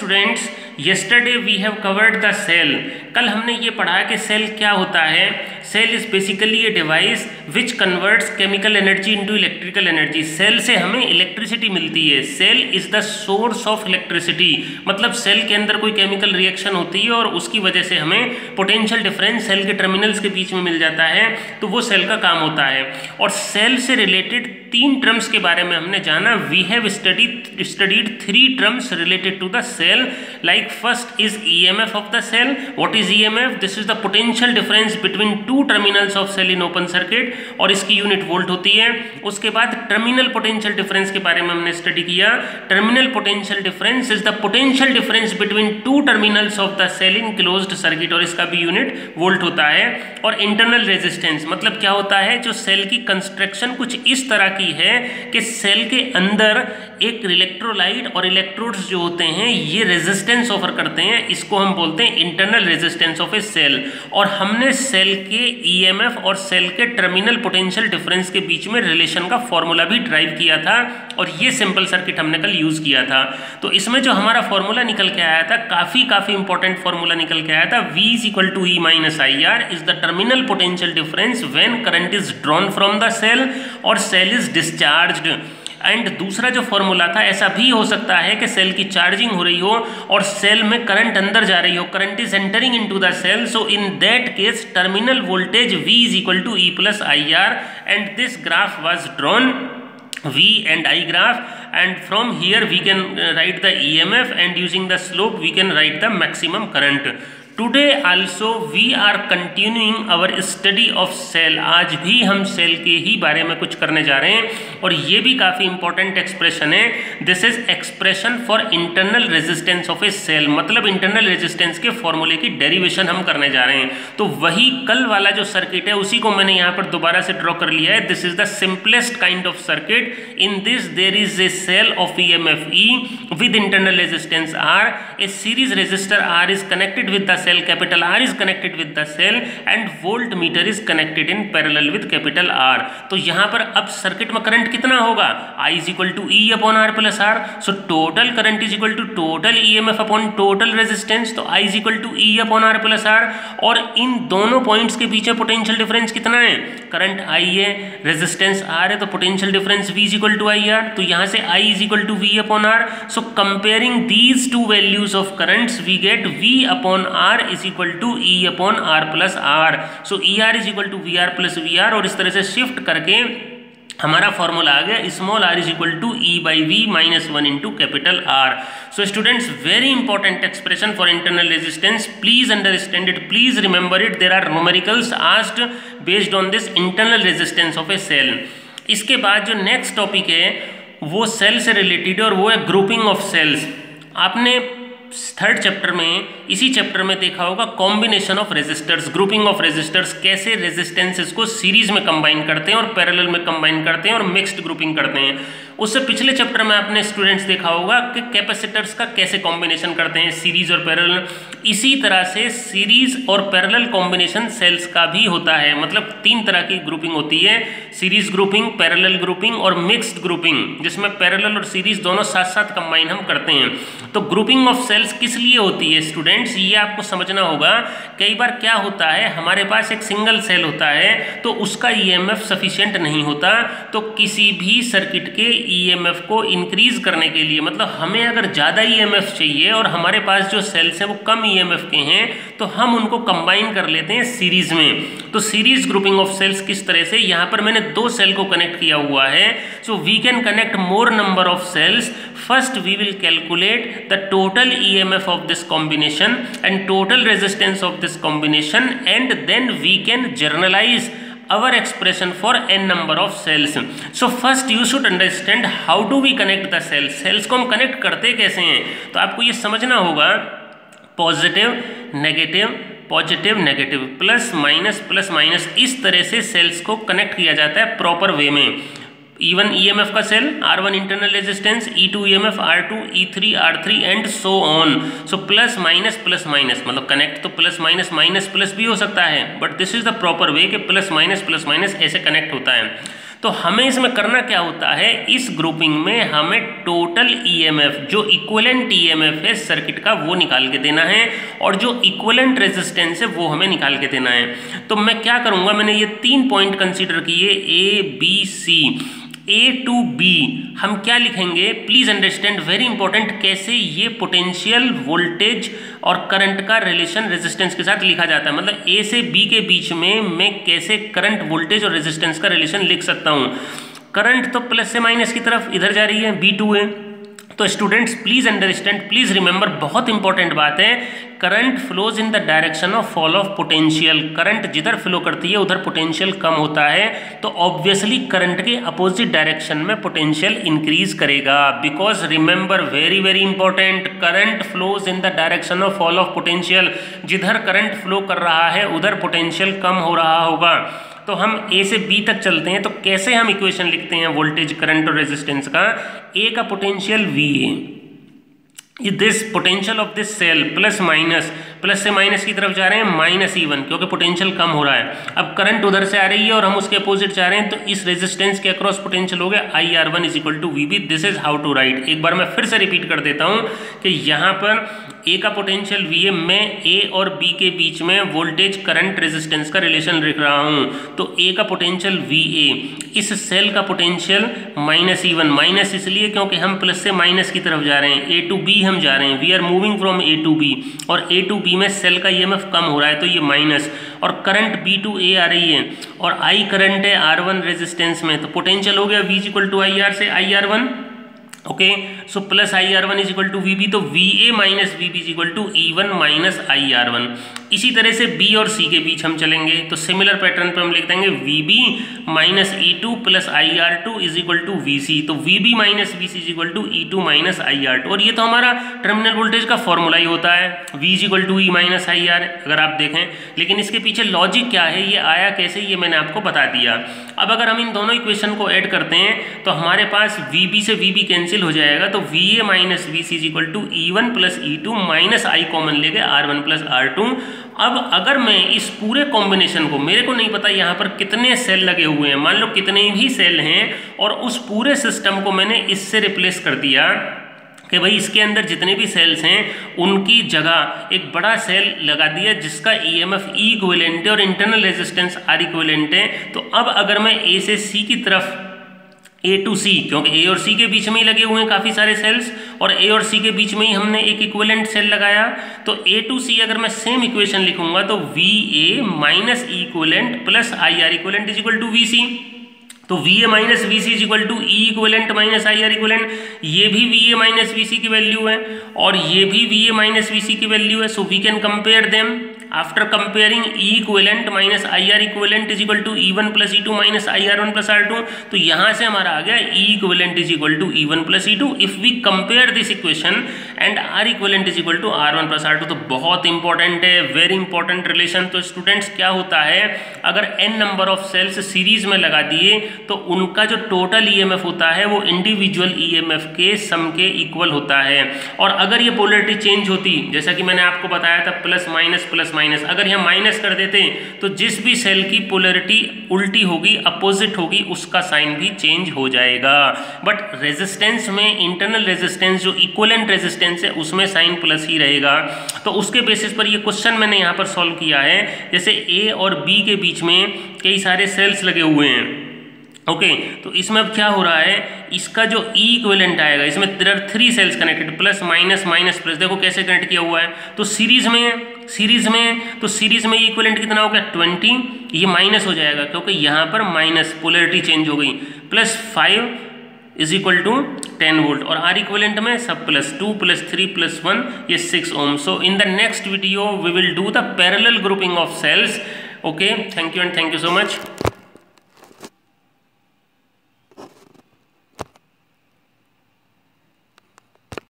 Students, yesterday we have covered the cell. कल हमने ये पढ़ा कि सेल क्या होता है. Cell is basically a device which converts chemical energy into electrical energy. Cell से हमें इलेक्ट्रिसिटी मिलती है. Cell is the source of electricity. मतलब सेल के अंदर कोई केमिकल रिएक्शन होती है और उसकी वजह से हमें पोटेंशियल डिफरेंस सेल के टर्मिनल्स के बीच में मिल जाता है, तो वो सेल का काम होता है. और सेल से रिलेटेड 3 टर्म्स के बारे में हमने जाना. We have studied 3 terms related to the cell. Like first is EMF of the cell. What is EMF? This is the potential difference between two terminals of cell in open circuit और इसकी unit volt होती है. उसके बाद terminal potential difference के बारे में हमने स्टडी किया. Terminal potential difference is the potential difference between two terminals of the cell in closed circuit और इसका भी यूनिट वोल्ट होता है. और इंटरनल रेजिस्टेंस मतलब क्या होता है, जो सेल की कंस्ट्रक्शन कुछ इस तरह की है कि सेल के अंदर एक इलेक्ट्रोलाइट और इलेक्ट्रोड्स जो होते हैं ये रेजिस्टेंस ऑफर करते हैं. इसको हम बोलते हैं internal resistance of a cell. और हमने सेल के ईएमएफ और सेल के टर्मिनल पोटेंशियल डिफरेंस के बीच में रिलेशन का फॉर्मूला भी ड्राइव किया था और ये सिंपल सर्किट हमने कल यूज किया था. तो इसमें जो हमारा फॉर्मूला निकल के आया था, काफी इंपॉर्टेंट फॉर्मूला निकल के आया था. V is equal to E minus IR is the terminal potential difference when current is drawn from the cell और सेल इज डिस्चार्ज्ड. एंड दूसरा जो फॉर्मूला था, ऐसा भी हो सकता है कि सेल की चार्जिंग हो रही हो और सेल में करंट अंदर जा रही हो, current is entering into the cell. So in that case terminal voltage V is equal to E plus IR and this graph was drawn V and I graph, and from here we can write the EMF and using the slope we can write the maximum current. Today also we are continuing our study of cell. आज भी हम cell के ही बारे में कुछ करने जा रहे हैं और ये भी काफ़ी इंपॉर्टेंट एक्सप्रेशन है. This is expression for internal resistance of a cell. मतलब इंटरनल रेजिस्टेंस के फॉर्मूले की डेरिवेशन हम करने जा रहे हैं. तो वही कल वाला जो सर्किट है उसी को मैंने यहाँ पर दोबारा से ड्रॉ कर लिया है. This is the simplest kind of circuit. In this there is a cell of EMF E with internal resistance R. A series resistor R is connected with the cell. Capital R is connected with the cell and voltmeter is connected in parallel with capital R. तो यहाँ पर अब circuit में current कितना होगा, I is equal to E upon R plus R. So total current is equal to total EMF upon total resistance. तो I is equal to E upon R plus R. और इन दोनों points के बीच में potential difference कितना है, current I है, resistance R है, तो potential difference V is equal to IR. तो यहाँ से I is equal to V upon R. So comparing these two values of currents we get V upon R is equal to E upon R plus R. So ER is equal to VR plus VR. और इस तरह से shift करके हमारा formula आ गया small r is equal to E by V minus 1 into capital R. So students, very important expression for internal resistance. Please understand it. Please remember it. There are numericals asked based on this internal resistance of a cell. इसके बाद जो next topic है वो cell से related है और वो है ग्रुपिंग ऑफ सेल्स. आपने 3rd चैप्टर में, इसी चैप्टर में देखा होगा combination of resistors, grouping of resistors, कैसे रेजिस्टेंसेस को सीरीज में कंबाइन करते हैं और पैरेलल में कंबाइन करते हैं और मिक्स्ड ग्रुपिंग करते हैं. उससे पिछले चैप्टर में आपने स्टूडेंट्स देखा होगा कि कैपेसिटर्स का कैसे कॉम्बिनेशन करते हैं, सीरीज और पैरेलल. इसी तरह से सीरीज और पैरेलल कॉम्बिनेशन सेल्स का भी होता है. मतलब 3 तरह की ग्रुपिंग होती है, सीरीज ग्रुपिंग, पैरेलल ग्रुपिंग और मिक्स्ड ग्रुपिंग, जिसमें पैरेलल और सीरीज दोनों साथ साथ कंबाइन हम करते हैं. तो ग्रुपिंग ऑफ सेल्स किस लिए होती है स्टूडेंट्स, ये आपको समझना होगा. कई बार क्या होता है, हमारे पास एक सिंगल सेल होता है तो उसका EMF सफिशिएंट नहीं होता. तो किसी भी सर्किट के EMF को इंक्रीज करने के लिए, मतलब हमें अगर ज़्यादा EMF चाहिए और हमारे पास जो सेल्स हैं वो कम EMF के हैं, तो हम उनको कंबाइन कर लेते हैं सीरीज में. तो सीरीज ग्रुपिंग ऑफ सेल्स किस तरह से, यहाँ पर मैंने 2 सेल को कनेक्ट किया हुआ है. So we can connect more number of cells. First we will calculate the total EMF of this combination and total resistance of this combination, and then we can generalize our expression for n number of cells. So first you should understand how do we connect the cells. cells को हम connect करते कैसे हैं, तो आपको ये समझना होगा. Positive negative, positive negative, plus minus, इस तरह से सेल्स को कनेक्ट किया जाता है प्रॉपर वे में. E1 EMF का cell, R1 internal resistance, E2 EMF, R2, E3 R3 and so on. So plus minus मतलब कनेक्ट तो प्लस माइनस प्लस भी हो सकता है, but this is the proper way कि प्लस माइनस ऐसे कनेक्ट होता है. तो हमें इसमें करना क्या होता है, इस ग्रुपिंग में हमें टोटल ईएमएफ जो इक्विवेलेंट ईएमएफ है सर्किट का वो निकाल के देना है और जो इक्विवेलेंट रेजिस्टेंस है वो हमें निकाल के देना है। तो मैं क्या करूंगा, मैंने ये 3 पॉइंट कंसीडर किए A B C। A to B हम क्या लिखेंगे, प्लीज अंडरस्टैंड, वेरी इंपॉर्टेंट, कैसे ये पोटेंशियल वोल्टेज और करंट का रिलेशन रेजिस्टेंस के साथ लिखा जाता है। मतलब A से B के बीच में मैं कैसे करंट वोल्टेज और रेजिस्टेंस का रिलेशन लिख सकता हूँ। करंट तो प्लस से माइनस की तरफ इधर जा रही है, B2 है। तो students please understand, please remember, बहुत इंपॉर्टेंट बात है, current flows in the direction of fall of potential. Current जिधर फ्लो करती है उधर पोटेंशियल कम होता है, तो ऑब्वियसली करंट के अपोजिट डायरेक्शन में पोटेंशियल इंक्रीज करेगा। Because remember, very very important, current flows in the direction of fall of potential. जिधर करंट फ्लो कर रहा है उधर पोटेंशियल कम हो रहा होगा। तो हम A से B तक चलते हैं, तो कैसे हम इक्वेशन लिखते हैं वोल्टेज, करंट और रेजिस्टेंस का। A का potential VA, this potential of this cell plus से माइनस की तरफ जा रहे हैं -E1 क्योंकि पोटेंशियल कम हो रहा है। अब करंट उधर से आ रही है और हम उसके अपोजिट जा रहे हैं, तो इस रेजिस्टेंस के अक्रॉस पोटेंशियल हो गया IR1 = VB। This is how to write. एक बार मैं फिर से रिपीट कर देता हूं कि यहाँ पर A का पोटेंशियल VA, मैं A और B के बीच में वोल्टेज करंट रेजिस्टेंस का रिलेशन लिख रहा हूँ। तो A का पोटेंशियल VA, इस सेल का पोटेंशियल -E1, माइनस इसलिए क्योंकि हम प्लस से माइनस की तरफ जा रहे हैं, A to B हम जा रहे हैं, we are moving from A to B, और A to B में सेल का EMF कम हो रहा है तो ये माइनस, और करंट B to A आ रही है और I करंट है R1 रेजिस्टेंस में, तो पोटेंशियल हो गया V = IR से IR1। Okay, so plus IR1 = VB, तो VA - VB = E1 - IR1। इसी तरह से B और C के बीच हम चलेंगे, तो सिमिलर पैटर्न पे हम लिख देंगे VB - E2 + IR2 = VC, तो VB - VC = E2 - IR2। और ये तो हमारा टर्मिनल वोल्टेज का फॉर्मूला ही होता है, V = E - IR, अगर आप देखें। लेकिन इसके पीछे लॉजिक क्या है, ये आया कैसे, ये मैंने आपको बता दिया। अब अगर हम इन दोनों इक्वेशन को ऐड करते हैं तो हमारे पास VB से VB कैंसिल हो जाएगा, तो VA - VC = E1 + E2 - I common ले गए R1 + R2। अब अगर मैं इस पूरे कॉम्बिनेशन को, मेरे को नहीं पता यहाँ पर कितने सेल लगे हुए हैं, मान लो कितने भी सेल हैं, और उस पूरे सिस्टम को मैंने इससे रिप्लेस कर दिया कि भाई इसके अंदर जितने भी सेल्स हैं उनकी जगह एक बड़ा सेल लगा दिया जिसका EMF E इक्विवेलेंट है और इंटरनल रेजिस्टेंस R इक्विवेलेंट है। तो अब अगर मैं A से C की तरफ, A to C, क्योंकि A और C के बीच में ही लगे हुए हैं काफ़ी सारे सेल्स, और A और C के बीच में ही हमने एक इक्विवेलेंट सेल लगाया, तो A to C अगर मैं सेम इक्वेशन लिखूंगा तो VA - E equivalent + IR equivalent = VC। तो VA - VC = E equivalent - IR equivalent, ये भी VA - VC की वैल्यू है और ये भी VA - VC की वैल्यू है। So we can compare them. After comparing E equivalent - IR equivalent = E1 + E2 - IR1 + R2, तो यहाँ से हमारा आ गया E equivalent = E1 + E2 if we compare this equation, and R equivalent = R1 + R2। तो बहुत इंपॉर्टेंट है, वेरी इंपॉर्टेंट रिलेशन। तो स्टूडेंट्स क्या होता है, अगर n number of cells series में लगा दिए तो उनका जो टोटल EMF होता है वो इंडिविजुअल EMF के सम के इक्वल होता है। और अगर ये पोलरिटी चेंज होती, जैसा कि मैंने आपको बताया था प्लस माइनस, अगर यहाँ माइनस कर देते तो जिस भी सेल की पोलरिटी उल्टी होगी, अपोजिट होगी, उसका साइन भी चेंज हो जाएगा। बट रेजिस्टेंस में, इंटरनल रेजिस्टेंस जो इक्विवेलेंट रेजिस्टेंस है उसमें साइन प्लस ही रहेगा। तो उसके बेसिस पर ये क्वेश्चन मैंने यहाँ पर सॉल्व किया है। जैसे A और B के बीच में कई सारे सेल्स लगे हुए हैं, ओके, तो इसमें अब क्या हो रहा है, इसका जो E इक्विवेलेंट आएगा, इसमें there are 3 cells connected, plus minus minus plus, देखो कैसे कनेक्ट किया हुआ है। तो सीरीज में इक्विवेलेंट कितना हो गया 20, ये माइनस हो जाएगा क्योंकि यहाँ पर माइनस पोलरिटी चेंज हो गई, +5 = 10 वोल्ट, और R इक्विवेलेंट में सब +2 +3 +1 ये 6 ohm. So in the next video we will do the parallel grouping of cells. Okay, thank you and thank you so much.